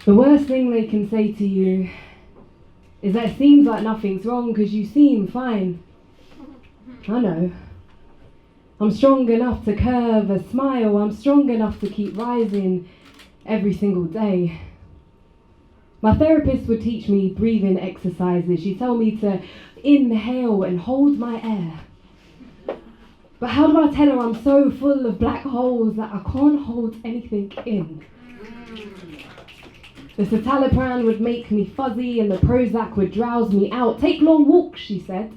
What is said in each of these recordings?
The worst thing they can say to you is that it seems like nothing's wrong because you seem fine. I know. I'm strong enough to curve a smile. I'm strong enough to keep rising every single day. My therapist would teach me breathing exercises. She'd tell me to inhale and hold my air. But how do I tell her I'm so full of black holes that I can't hold anything in? The citalopram would make me fuzzy and the Prozac would drowse me out. Take long walks, she said.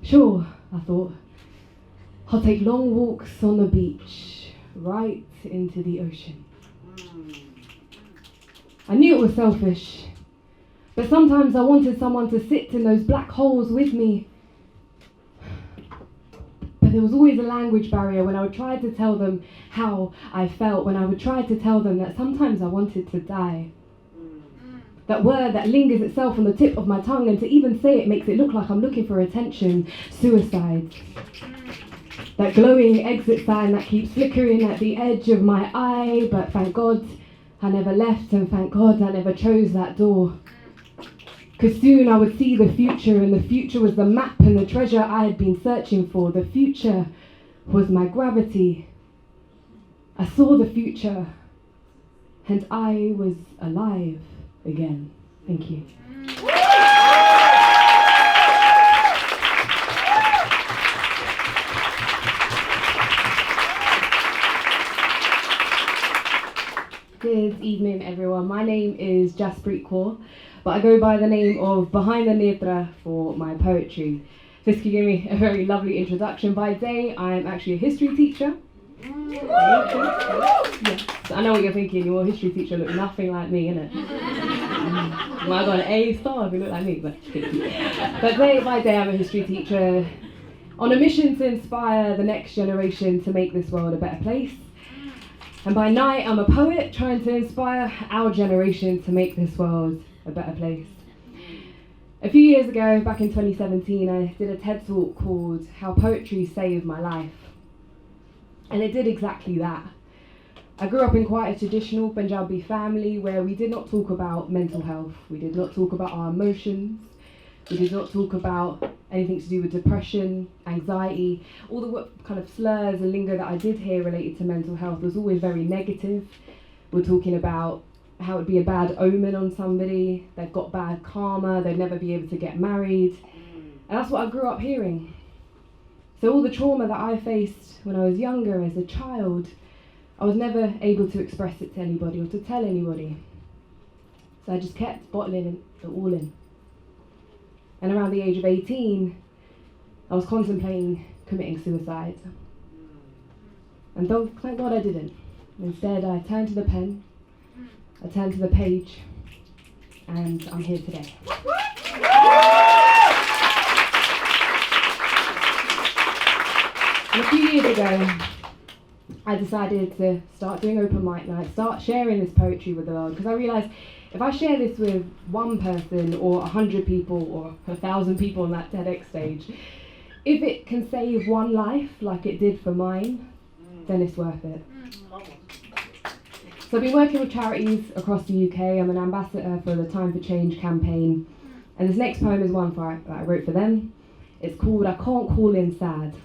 Sure, I thought. I'll take long walks on the beach, right into the ocean. I knew it was selfish, but sometimes I wanted someone to sit in those black holes with me. But there was always a language barrier when I would try to tell them how I felt, when I would try to tell them that sometimes I wanted to die. That word that lingers itself on the tip of my tongue, and to even say it makes it look like I'm looking for attention. Suicide. That glowing exit sign that keeps flickering at the edge of my eye, but thank God I never left, and thank God I never chose that door. Because soon I would see the future, and the future was the map and the treasure I had been searching for. The future was my gravity. I saw the future, and I was alive again. Thank you. Good evening, everyone. My name is Jaspreet Kaur, but I go by the name of Behind the Netra for my poetry. This could give me a very lovely introduction. By day, I am actually a history teacher. Yes. I know what you're thinking. Your history teacher look nothing like me, innit? I got an A star if you look like me, but by day, I'm a history teacher on a mission to inspire the next generation to make this world a better place. And by night, I'm a poet trying to inspire our generation to make this world a better place. A few years ago, back in 2017, I did a TED talk called How Poetry Saved My Life. And it did exactly that. I grew up in quite a traditional Punjabi family where we did not talk about mental health. We did not talk about our emotions. We did not talk about anything to do with depression, anxiety. All the kind of slurs and lingo that I did hear related to mental health was always very negative. We're talking about how it would be a bad omen on somebody, they've got bad karma, they'd never be able to get married. And that's what I grew up hearing. So all the trauma that I faced when I was younger as a child, I was never able to express it to anybody or to tell anybody. So I just kept bottling it all in. And around the age of 18, I was contemplating committing suicide. And thank God I didn't. Instead, I turned to the pen, I turned to the page, and I'm here today. And a few years ago, I decided to start doing open mic nights, start sharing this poetry with the world, because I realised if I share this with one person or 100 people or 1,000 people on that TEDx stage, if it can save one life like it did for mine, then it's worth it. So I've been working with charities across the UK. I'm an ambassador for the Time for Change campaign. And this next poem is one that I wrote for them. It's called I Can't Call In Sad.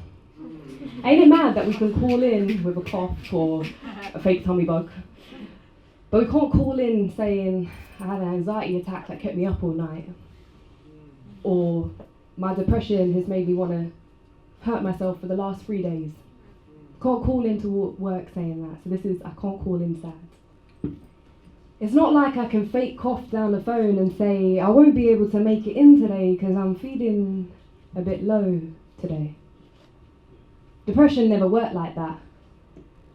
Ain't it mad that we can call in with a cough or a fake tummy bug? But we can't call in saying I had an anxiety attack that kept me up all night. Or my depression has made me want to hurt myself for the last 3 days. Can't call into work saying that. So this is I can't call in sad. It's not like I can fake cough down the phone and say I won't be able to make it in today because I'm feeling a bit low today. Depression never worked like that.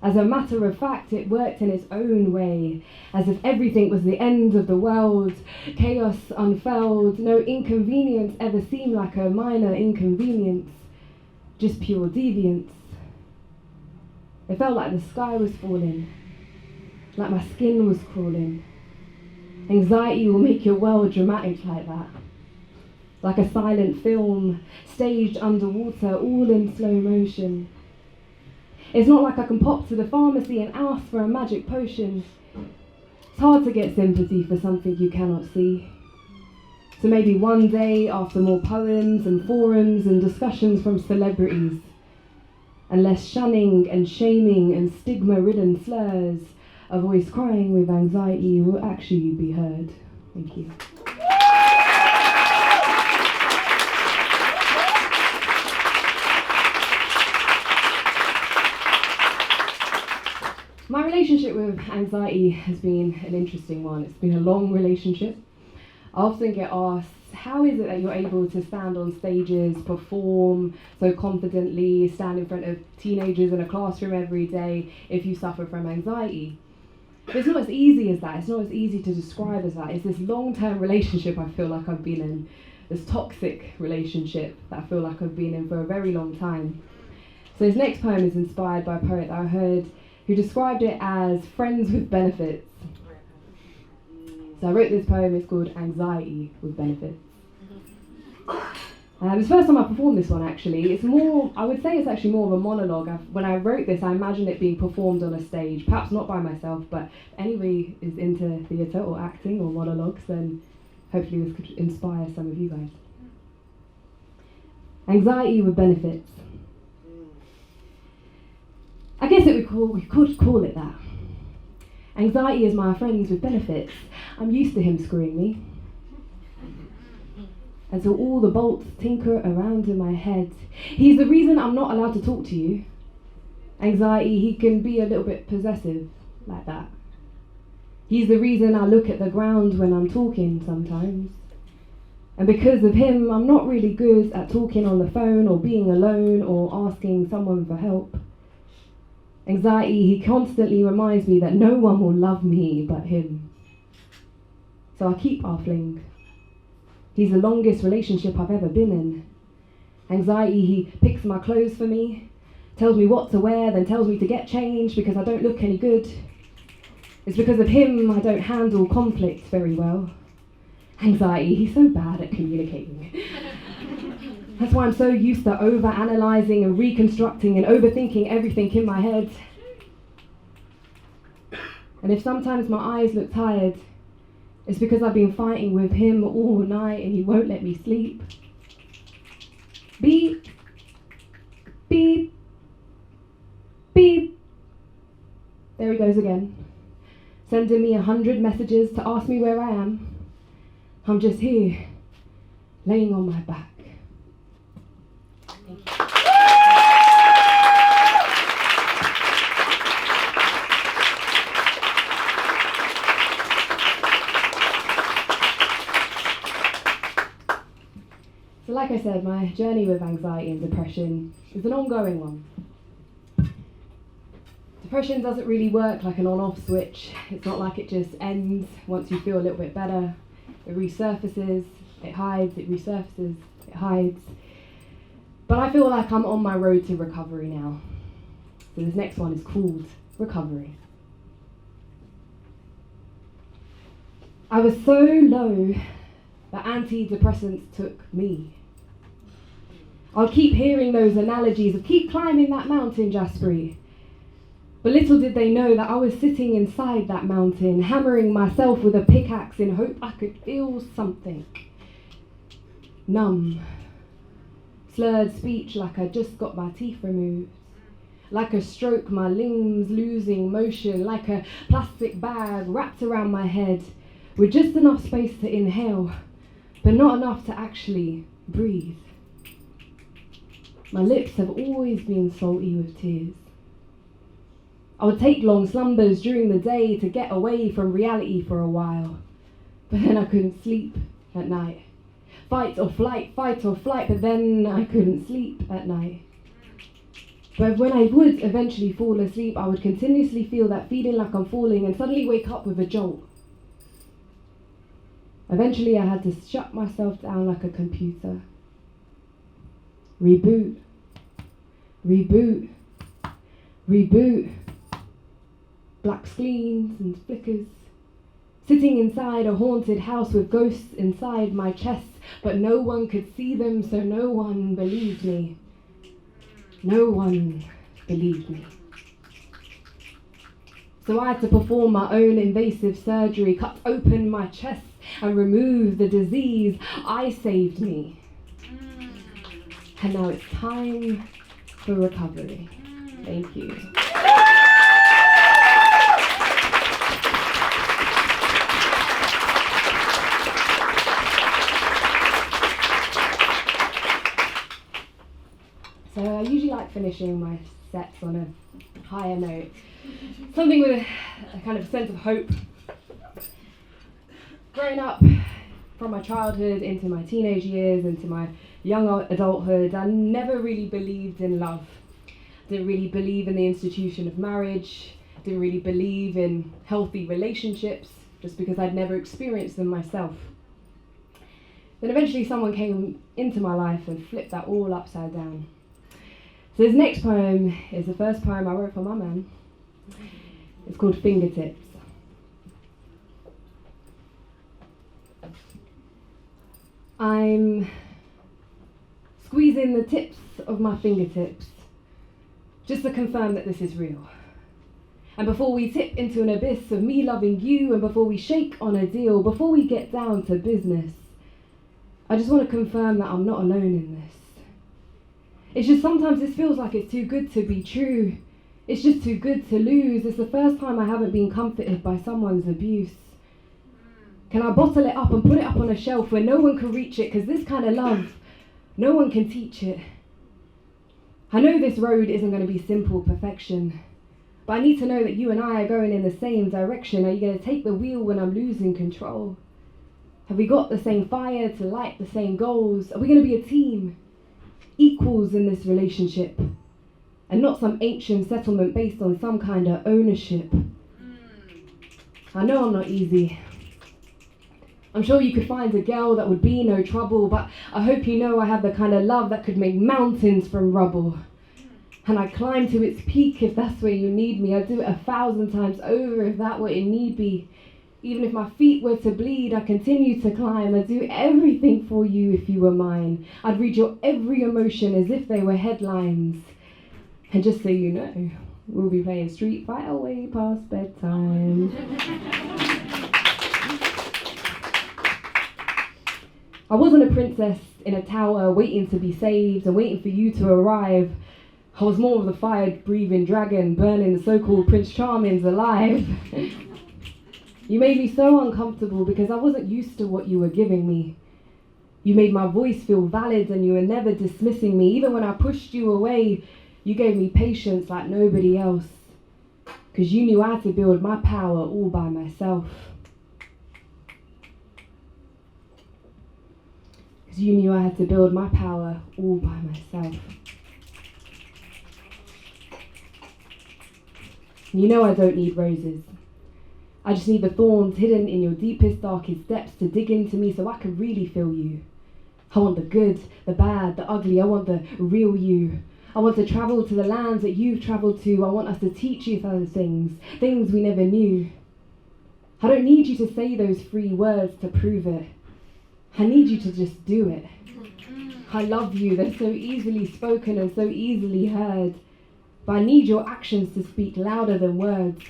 As a matter of fact, it worked in its own way, as if everything was the end of the world, chaos unfurled, no inconvenience ever seemed like a minor inconvenience, just pure deviance. It felt like the sky was falling, like my skin was crawling. Anxiety will make your world dramatic like that, like a silent film, staged underwater, all in slow motion. It's not like I can pop to the pharmacy and ask for a magic potion. It's hard to get sympathy for something you cannot see. So maybe one day, after more poems and forums and discussions from celebrities, and less shunning and shaming and stigma-ridden slurs, a voice crying with anxiety will actually be heard. Thank you. My relationship with anxiety has been an interesting one. It's been a long relationship. I often get asked, how is it that you're able to stand on stages, perform so confidently, stand in front of teenagers in a classroom every day if you suffer from anxiety? But it's not as easy as that. It's not as easy to describe as that. It's this long-term relationship I feel like I've been in, this toxic relationship that I feel like I've been in for a very long time. So his next poem is inspired by a poet that I heard who described it as friends with benefits. So I wrote this poem, it's called Anxiety with Benefits. It's the first time I performed this one actually. It's more, I would say it's actually more of a monologue. When I wrote this, I imagined it being performed on a stage, perhaps not by myself, but if anybody is into theatre or acting or monologues, then hopefully this could inspire some of you guys. Anxiety with benefits. I guess we could call it that. Anxiety is my friend with benefits. I'm used to him screwing me. And so all the bolts tinker around in my head. He's the reason I'm not allowed to talk to you. Anxiety, he can be a little bit possessive, like that. He's the reason I look at the ground when I'm talking sometimes. And because of him, I'm not really good at talking on the phone or being alone or asking someone for help. Anxiety, he constantly reminds me that no one will love me but him. So I keep our fling. He's the longest relationship I've ever been in. Anxiety, he picks my clothes for me, tells me what to wear, then tells me to get changed because I don't look any good. It's because of him I don't handle conflict very well. Anxiety, he's so bad at communicating. That's why I'm so used to over-analysing and reconstructing and overthinking everything in my head. And if sometimes my eyes look tired, it's because I've been fighting with him all night and he won't let me sleep. Beep, beep, beep. There he goes again, sending me 100 messages to ask me where I am. I'm just here, laying on my back. Thank you. So like I said, my journey with anxiety and depression is an ongoing one. Depression doesn't really work like an on-off switch. It's not like it just ends once you feel a little bit better. It resurfaces, it hides, it resurfaces, it hides. But I feel like I'm on my road to recovery now. So this next one is called Recovery. I was so low that antidepressants took me. I'll keep hearing those analogies of keep climbing that mountain, Jaspreet. But little did they know that I was sitting inside that mountain, hammering myself with a pickaxe in hope I could feel something. Numb. Slurred speech like I just got my teeth removed. Like a stroke, my limbs losing motion, like a plastic bag wrapped around my head, with just enough space to inhale, but not enough to actually breathe. My lips have always been salty with tears. I would take long slumbers during the day to get away from reality for a while, but then I couldn't sleep at night. Fight or flight, but then I couldn't sleep at night. But when I would eventually fall asleep, I would continuously feel that feeling like I'm falling and suddenly wake up with a jolt. Eventually I had to shut myself down like a computer. Reboot. Reboot. Reboot. Black screens and flickers. Sitting inside a haunted house with ghosts inside my chest, but no one could see them, so no one believed me. No one believed me. So I had to perform my own invasive surgery, cut open my chest and remove the disease. I saved me. And now it's time for recovery. Thank you. So I usually like finishing my sets on a higher note. Something with a kind of sense of hope. Growing up from my childhood into my teenage years, into my young adulthood, I never really believed in love. Didn't really believe in the institution of marriage. Didn't really believe in healthy relationships, just because I'd never experienced them myself. Then eventually someone came into my life and flipped that all upside down. So this next poem is the first poem I wrote for my man. It's called Fingertips. I'm squeezing the tips of my fingertips just to confirm that this is real. And before we tip into an abyss of me loving you, and before we shake on a deal, before we get down to business, I just want to confirm that I'm not alone in this. It's just sometimes this feels like it's too good to be true. It's just too good to lose. It's the first time I haven't been comforted by someone's abuse. Can I bottle it up and put it up on a shelf where no one can reach it? Because this kind of love, no one can teach it. I know this road isn't going to be simple perfection, but I need to know that you and I are going in the same direction. Are you going to take the wheel when I'm losing control? Have we got the same fire to light the same goals? Are we going to be a team? Equals in this relationship, and not some ancient settlement based on some kind of ownership. I know I'm not easy. I'm sure you could find a girl that would be no trouble, but I hope you know I have the kind of love that could make mountains from rubble. And I climb to its peak if that's where you need me. I'd do it 1,000 times over if that were it need be. Even if my feet were to bleed, I continue to climb. I'd do everything for you if you were mine. I'd read your every emotion as if they were headlines. And just so you know, we'll be playing Street Fighter way past bedtime. I wasn't a princess in a tower waiting to be saved and waiting for you to arrive. I was more of the fire-breathing dragon burning the so-called Prince Charmings alive. You made me so uncomfortable because I wasn't used to what you were giving me. You made my voice feel valid and you were never dismissing me. Even when I pushed you away, you gave me patience like nobody else. Because you knew I had to build my power all by myself. Because you knew I had to build my power all by myself. You know I don't need roses. I just need the thorns hidden in your deepest, darkest depths to dig into me so I can really feel you. I want the good, the bad, the ugly. I want the real you. I want to travel to the lands that you've travelled to. I want us to teach you those things we never knew. I don't need you to say those 3 words to prove it. I need you to just do it. I love you. They're so easily spoken and so easily heard. But I need your actions to speak louder than words.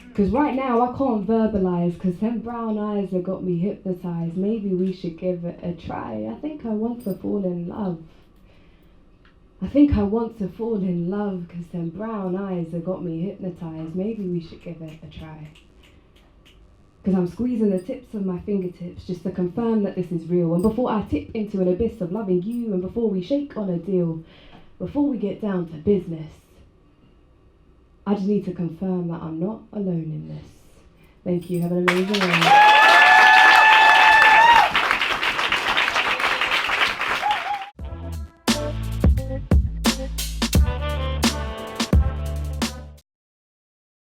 Because right now I can't verbalise, because them brown eyes have got me hypnotised. Maybe we should give it a try. I think I want to fall in love. I think I want to fall in love, because them brown eyes have got me hypnotised. Maybe we should give it a try. Because I'm squeezing the tips of my fingertips just to confirm that this is real. And before I tip into an abyss of loving you, and before we shake on a deal, before we get down to business, I just need to confirm that I'm not alone in this. Thank you. Have an amazing day.